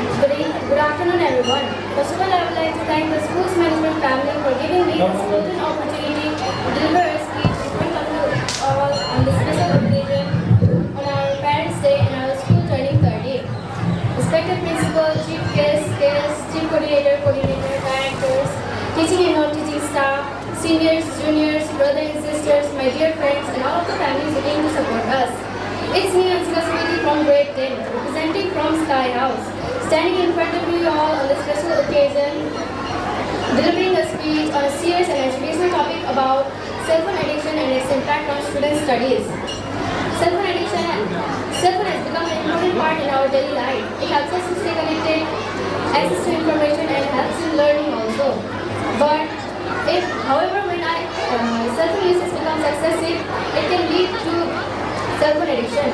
Good afternoon, everyone. First of all, I would like to thank the school's management family for giving me this golden opportunity to deliver a speech in front of you all on this special occasion on our Parents' Day and our school turning 30. Respected principal, chief guests, chief coordinator, directors, teaching and non-teaching staff, seniors, juniors, brothers and sisters, my dear friends, and all of the families who came to support us. It's me, Ansika Sweetie from grade 10, representing from Sky House, standing in front of you all on this special occasion, delivering a speech on a serious and educational topic about cell phone addiction and its impact on student studies. Cell phone addiction has become an important part in our daily life. It helps us to stay connected, access to information, and helps in learning also. But however, when cell phone usage becomes excessive, it can lead to cell phone addiction.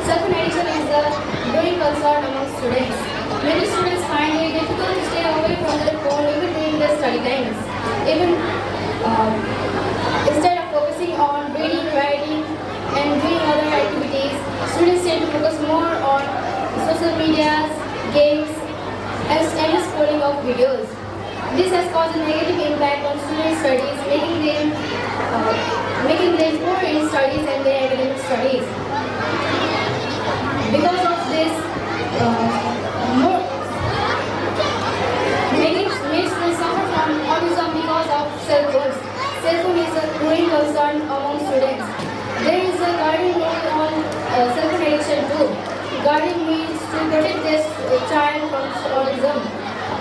Cell phone addiction is a growing concern among students. Many students find it difficult to stay away from their phone even during their study times. Even instead of focusing on reading, writing, and doing other activities, students tend to focus more on social medias, games, and endless scrolling of videos. This has caused a negative impact on students' studies, making them poor in studies and their academic studies. Because of this, many students suffer from autism because of cell phones. Cell phone is a growing concern among students. There is a guardian role on cell phone addiction too. Guardian means to protect this child from autism.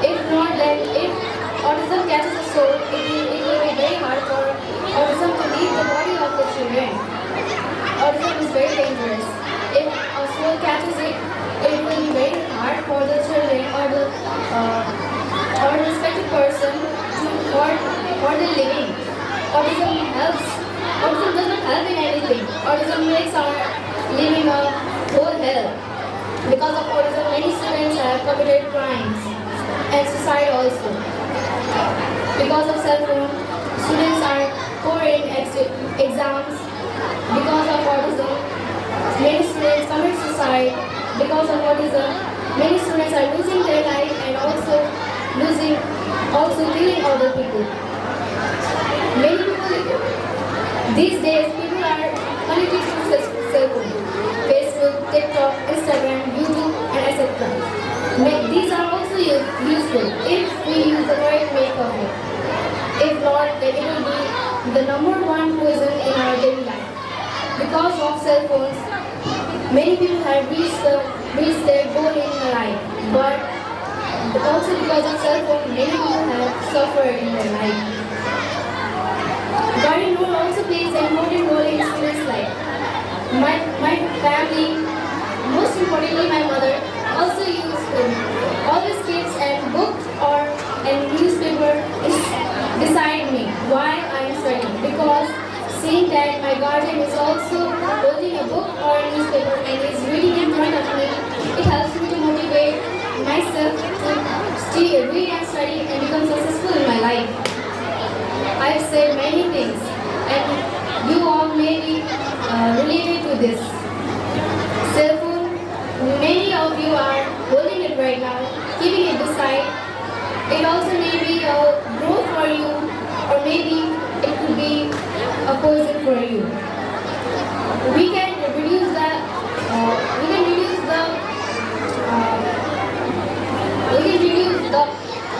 If not, then if autism catches a soul, it will be very hard for autism to leave the body of the children. Autism is very dangerous. If a soul catches it, it will be very hard for the children or the respected person for the living. Autism does not help in anything. Autism makes our living a whole hell. Because of autism, many students have committed crimes and suicide also. Because of cell phone, students are poor in exams. Because of autism, many students commit suicide. Because of autism, many students are losing their life and also killing other people. These days, people are connected to cell phone, Facebook, TikTok, Instagram, YouTube, and etc. These are also useful if we use the right way of it. If not, then it will be the number one poison in our daily life. Because of cell phones, many people have reached their goal in life, but also because of cell phone, many people have suffered in their life. Guardian role also plays an important role in students' life. My family, most importantly my mother, also always keeps a book or a newspaper beside me while I am studying, because seeing that my guardian is also holding a book or a newspaper and is reading in front of me, it helps me to motivate myself to read and study and become successful in my life. I've said many things and you all may be related to this. Cell phone, many of you are holding it right now, keeping it beside. It also may be a growth for you, or maybe it could be a poison for you. We can reduce the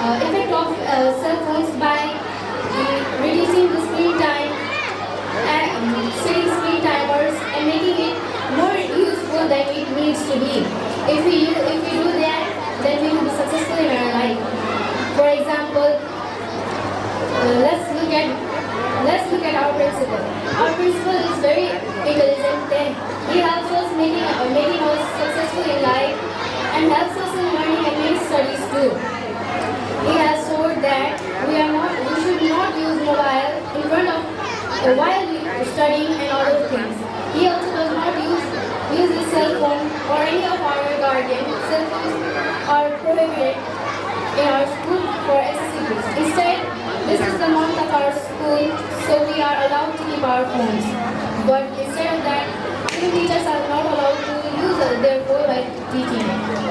effect of cell phones by reducing the screen time and setting screen timers and making it more useful than it needs to be. If we do that, then we will be successful in our life. For example, let's look at our principal. Our principal is very intelligent and he helps us making us successful in life and helps us in learning and many studies too. He has told that we should not use mobile in front of while studying and other things. He also does not use the cell phone or any of our guardian. Cell phones are prohibited in our school for accessibility. Instead, this is the month of our school, so we are allowed to keep our phones. But instead of that, even teachers are not allowed to use their phone while teaching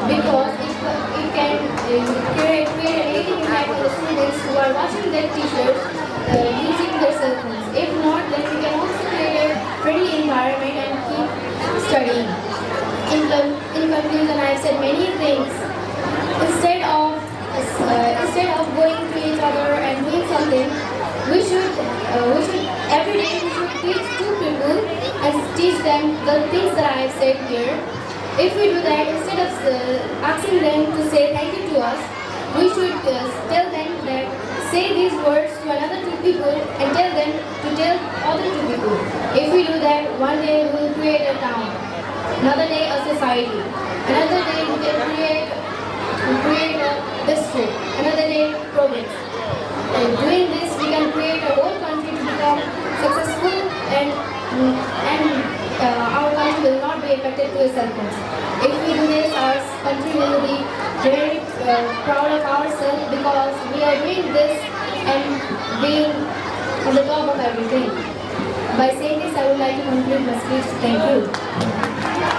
because it can create a negative impact on the students who are watching their teachers using their cell phones. If not, then we can also create a friendly environment and keep studying. In conclusion, I have said many things. Instead of going to each other and doing something, we should every day we should teach two people and teach them the things that I have said here. If we do that, instead of asking them to say thank you to us, we should tell them that say these words to another two people and tell them to tell other two people. If we do that, one day we will create a town, another day a society, another day we can create a district, another day province. And doing this, we can create a whole country to become successful and our country will not be affected to a cell phones. If we do this, our country will be very proud of ourselves because we are doing this and being on the top of everything. By saying this, I would like to conclude my speech. Thank you.